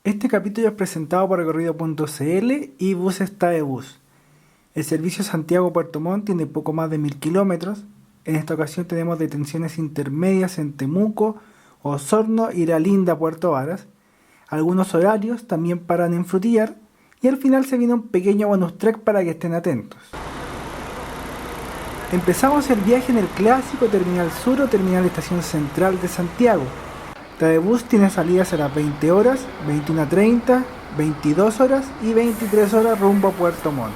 Este capítulo es presentado por Recorrido.cl y Buses TAEBUS. El servicio Santiago-Puerto Montt tiene poco más de 1000 kilómetros. En esta ocasión tenemos detenciones intermedias en Temuco, Osorno y La Linda, Puerto Varas. Algunos horarios también paran en Frutillar y al final se viene un pequeño bonus track para que estén atentos. Empezamos el viaje en el clásico Terminal Sur o Terminal Estación Central de Santiago. TAEBUS tiene salidas a las 20 horas, 21:30, 22 horas y 23 horas rumbo a Puerto Montt.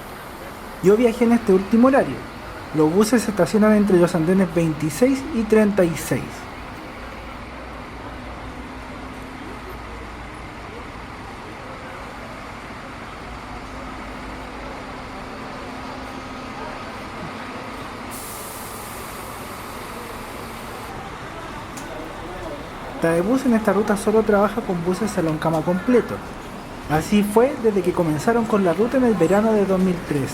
Yo viajé en este último horario. Los buses se estacionan entre los andenes 26 y 36. TAEBUS en esta ruta solo trabaja con buses salón cama completo. Así fue desde que comenzaron con la ruta en el verano de 2013.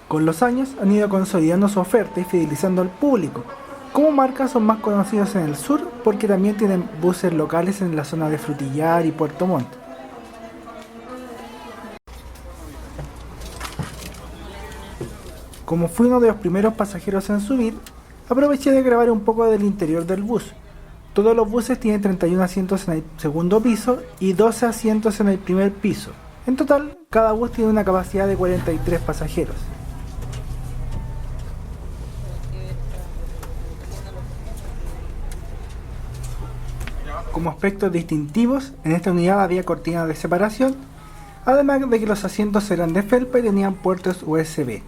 Con los años han ido consolidando su oferta y fidelizando al público. Como marca son más conocidos en el sur porque también tienen buses locales en la zona de Frutillar y Puerto Montt. Como fui uno de los primeros pasajeros en subir, aproveché de grabar un poco del interior del bus. Todos los buses tienen 31 asientos en el segundo piso y 12 asientos en el primer piso. En total, cada bus tiene una capacidad de 43 pasajeros. Como aspectos distintivos, en esta unidad había cortinas de separación, además de que los asientos eran de felpa y tenían puertos USB.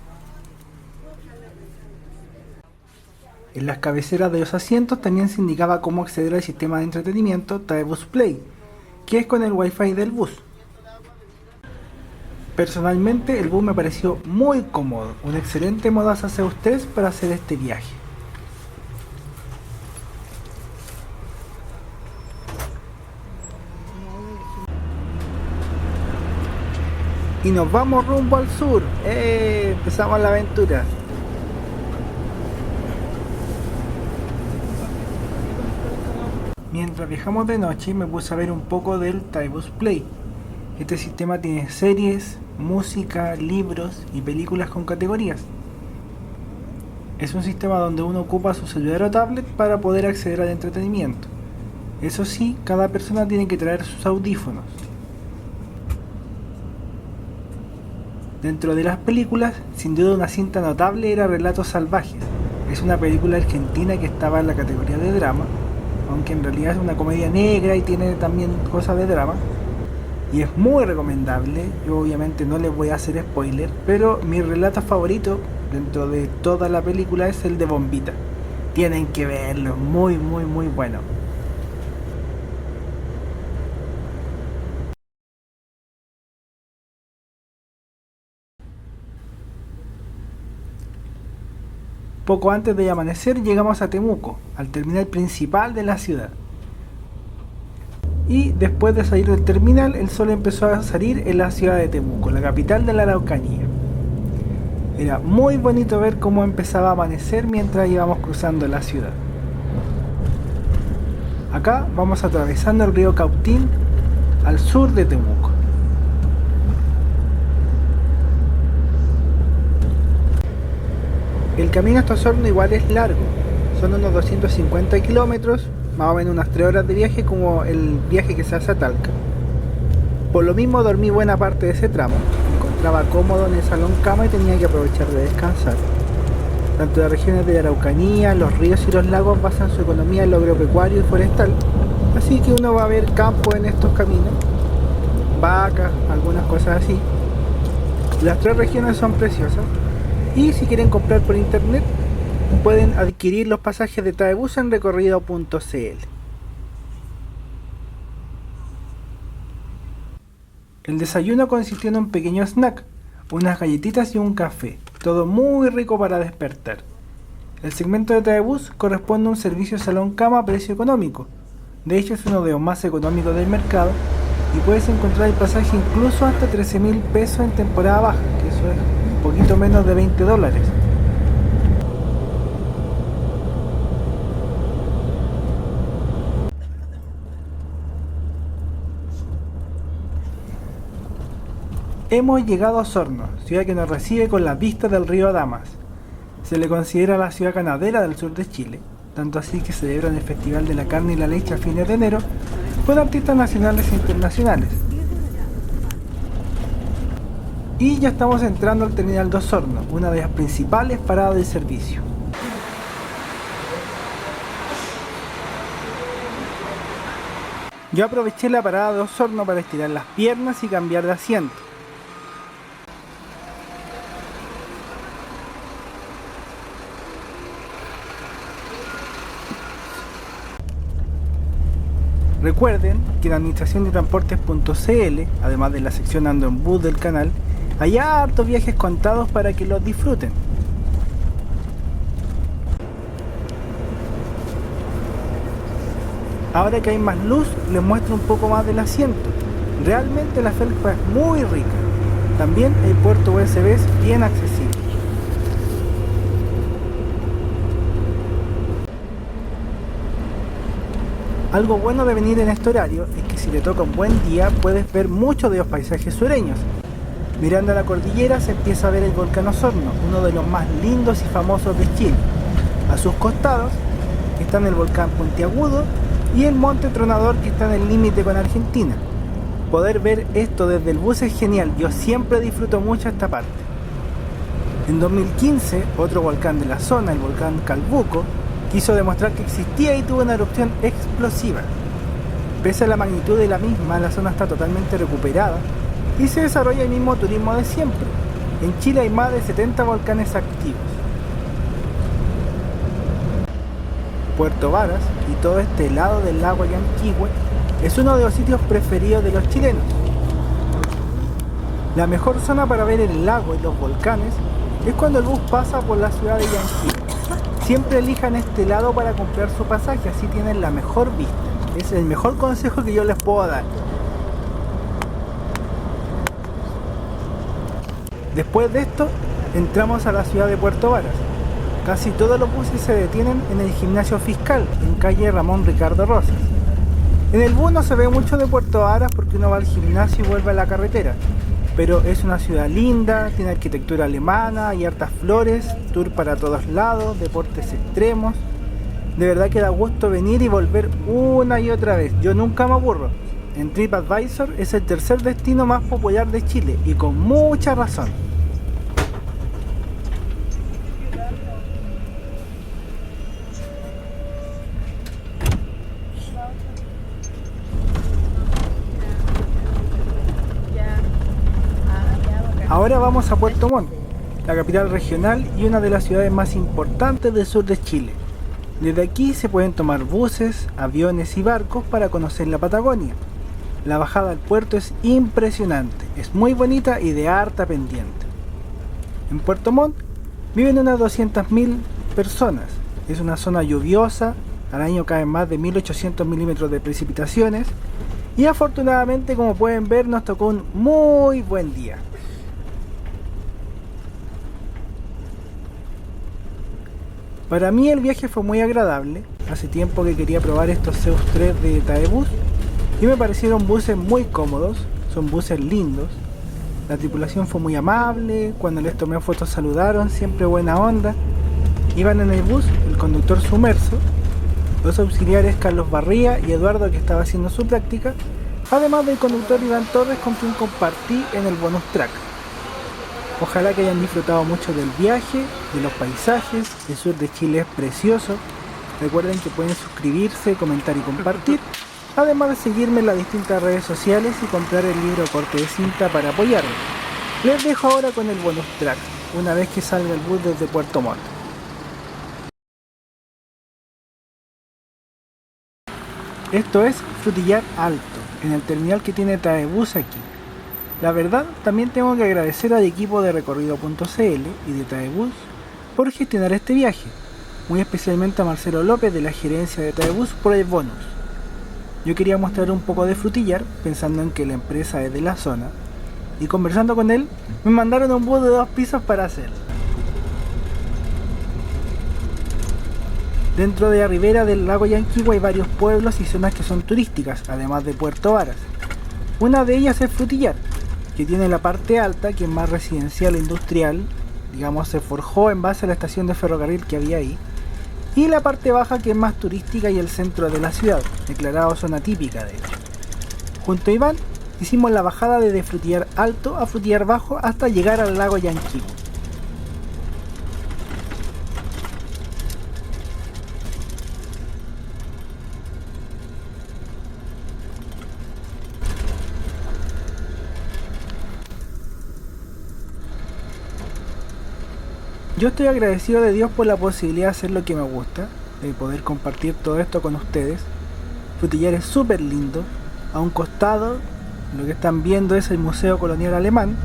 En las cabeceras de los asientos también se indicaba cómo acceder al sistema de entretenimiento TAEBUS Play, que es con el Wi-Fi del bus. Personalmente el bus me pareció muy cómodo, un excelente modo a ustedes para hacer este viaje. Y nos vamos rumbo al sur. Empezamos la aventura. Mientras viajamos de noche me puse a ver un poco del TAEBUS Play. Este sistema tiene series, música, libros y películas con categorías. Es un sistema donde uno ocupa su celular o tablet para poder acceder al entretenimiento. Eso sí, cada persona tiene que traer sus audífonos. Dentro de las películas, sin duda una cinta notable era Relatos Salvajes. Es una película argentina que estaba en la categoría de drama, aunque en realidad es una comedia negra y tiene también cosas de drama. Y es muy recomendable. Yo obviamente no les voy a hacer spoiler, pero mi relato favorito dentro de toda la película es el de Bombita. Tienen que verlo, muy bueno. Poco antes de amanecer llegamos a Temuco, al terminal principal de la ciudad. Y después de salir del terminal, el sol empezó a salir en la ciudad de Temuco, la capital de la Araucanía. Era muy bonito ver cómo empezaba a amanecer mientras íbamos cruzando la ciudad. Acá vamos atravesando el río Cautín al sur de Temuco. El camino hasta Osorno igual es largo, son unos 250 kilómetros, más o menos unas 3 horas de viaje como el viaje que se hace a Talca. Por lo mismo dormí buena parte de ese tramo, me encontraba cómodo en el salón cama y tenía que aprovechar de descansar. Tanto las regiones de la Araucanía, los ríos y los lagos basan su economía en lo agropecuario y forestal, así que uno va a ver campo en estos caminos, vacas, algunas cosas así. Las 3 regiones son preciosas. Y si quieren comprar por internet, pueden adquirir los pasajes de TAEBUS en Recorrido.cl. El desayuno consistió en un pequeño snack, unas galletitas y un café, todo muy rico para despertar. El segmento de TAEBUS corresponde a un servicio salón cama a precio económico. De hecho es uno de los más económicos del mercado y puedes encontrar el pasaje incluso hasta 13.000 pesos en temporada baja, que eso es un poquito menos de $20. Hemos llegado a Osorno, ciudad que nos recibe con la vista del río Damas. Se le considera la ciudad ganadera del sur de Chile, tanto así que celebran el Festival de la Carne y la Leche a fines de enero con artistas nacionales e internacionales. Y ya estamos entrando al terminal de Osorno, una de las principales paradas del servicio. Yo aproveché la parada de Osorno para estirar las piernas y cambiar de asiento. Recuerden que en administración de transportes.cl, además de la sección Ando en Bus del canal, hay hartos viajes contados para que los disfruten. Ahora que hay más luz, les muestro un poco más del asiento. Realmente la felpa es muy rica. También el puerto USB es bien accesible. Algo bueno de venir en este horario es que si te toca un buen día puedes ver muchos de los paisajes sureños. Mirando a la cordillera se empieza a ver el volcán Osorno, uno de los más lindos y famosos de Chile. A sus costados están el volcán Puntiagudo y el monte Tronador, que está en el límite con Argentina. Poder ver esto desde el bus es genial, yo siempre disfruto mucho esta parte. En 2015, otro volcán de la zona, el volcán Calbuco, quiso demostrar que existía y tuvo una erupción explosiva. Pese a la magnitud de la misma, la zona está totalmente recuperada y se desarrolla el mismo turismo de siempre. En Chile hay más de 70 volcanes activos. Puerto Varas y todo este lado del lago Yanquihue es uno de los sitios preferidos de los chilenos. La mejor zona para ver el lago y los volcanes es cuando el bus pasa por la ciudad de Yanquihue. Siempre elijan este lado para comprar su pasaje, así tienen la mejor vista. Es el mejor consejo que yo les puedo dar. Después de esto, entramos a la ciudad de Puerto Varas. Casi todos los buses se detienen en el gimnasio fiscal, en calle Ramón Ricardo Rosas. En el bus no se ve mucho de Puerto Varas porque uno va al gimnasio y vuelve a la carretera. Pero es una ciudad linda, tiene arquitectura alemana, hay hartas flores, tour para todos lados, deportes extremos. De verdad que da gusto venir y volver una y otra vez. Yo nunca me aburro. En TripAdvisor es el tercer destino más popular de Chile y con mucha razón. Ahora vamos a Puerto Montt, la capital regional y una de las ciudades más importantes del sur de Chile. Desde aquí se pueden tomar buses, aviones y barcos para conocer la Patagonia. La bajada al puerto es impresionante, es muy bonita y de harta pendiente. En Puerto Montt viven unas 200.000 personas. Es una zona lluviosa, al año caen más de 1800 milímetros de precipitaciones y afortunadamente, como pueden ver, nos tocó un muy buen día. Para mí el viaje fue muy agradable. Hace tiempo que quería probar estos Zeus 3 de Taebus y me parecieron buses muy cómodos, son buses lindos. La tripulación fue muy amable, cuando les tomé fotos saludaron, siempre buena onda. Iban en el bus el conductor Sumerso, los auxiliares Carlos Barría y Eduardo, que estaba haciendo su práctica, además del conductor Iván Torres, con quien compartí en el bonus track. Ojalá que hayan disfrutado mucho del viaje, de los paisajes. El sur de Chile es precioso. Recuerden que pueden suscribirse, comentar y compartir, además de seguirme en las distintas redes sociales y comprar el libro Corte de Cinta para apoyarme. Les dejo ahora con el bonus track, una vez que salga el bus desde Puerto Montt. Esto es Frutillar Alto, en el terminal que tiene Taebus aquí. La verdad, también tengo que agradecer al equipo de Recorrido.cl y de Taebus por gestionar este viaje, muy especialmente a Marcelo López de la gerencia de Taebus por el bonus. Yo quería mostrar un poco de Frutillar, pensando en que la empresa es de la zona, y conversando con él, me mandaron un bus de 2 pisos para hacerlo. Dentro de la ribera del lago Yanquihue hay varios pueblos y zonas que son turísticas, además de Puerto Varas. Una de ellas es Frutillar. que tiene la parte alta, que es más residencial e industrial, digamos, se forjó en base a la estación de ferrocarril que había ahí, y la parte baja, que es más turística y el centro de la ciudad, declarado zona típica de hecho. Junto a Iván hicimos la bajada desde Frutillar Alto a Frutillar Bajo hasta llegar al lago Yanquihue. Yo estoy agradecido de Dios por la posibilidad de hacer lo que me gusta, de poder compartir todo esto con ustedes. Frutillar es súper lindo. A un costado, lo que están viendo es el Museo Colonial Alemán.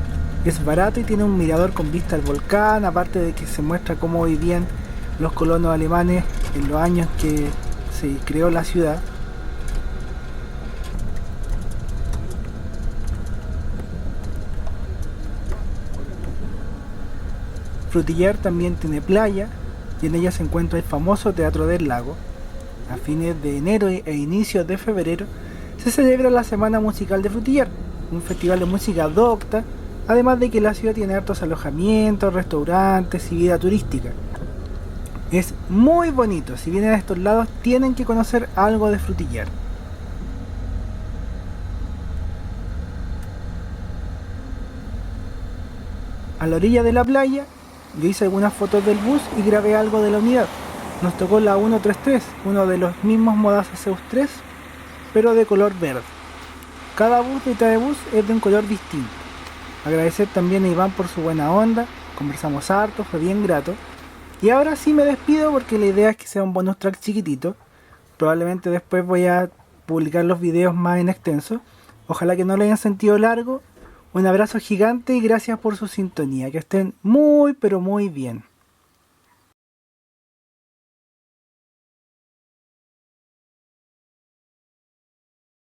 Es barato y tiene un mirador con vista al volcán, aparte de que se muestra cómo vivían los colonos alemanes en los años que se creó la ciudad. Frutillar también tiene playa y en ella se encuentra el famoso Teatro del Lago. A fines de enero e inicios de febrero se celebra la Semana Musical de Frutillar, un festival de música docta, además de que la ciudad tiene hartos alojamientos, restaurantes y vida turística. Es muy bonito, si vienen a estos lados tienen que conocer algo de Frutillar. A la orilla de la playa, yo hice algunas fotos del bus y grabé algo de la unidad. Nos tocó la 133, uno de los mismos Modaza Zeus 3, pero de color verde. Cada bus de Trabebus es de un color distinto. Agradecer también a Iván por su buena onda, conversamos harto, fue bien grato. Y ahora sí me despido porque la idea es que sea un bonus track chiquitito. Probablemente después voy a publicar los videos más en extenso. Ojalá que no lo hayan sentido largo. Un abrazo gigante y gracias por su sintonía. Que estén muy pero muy bien.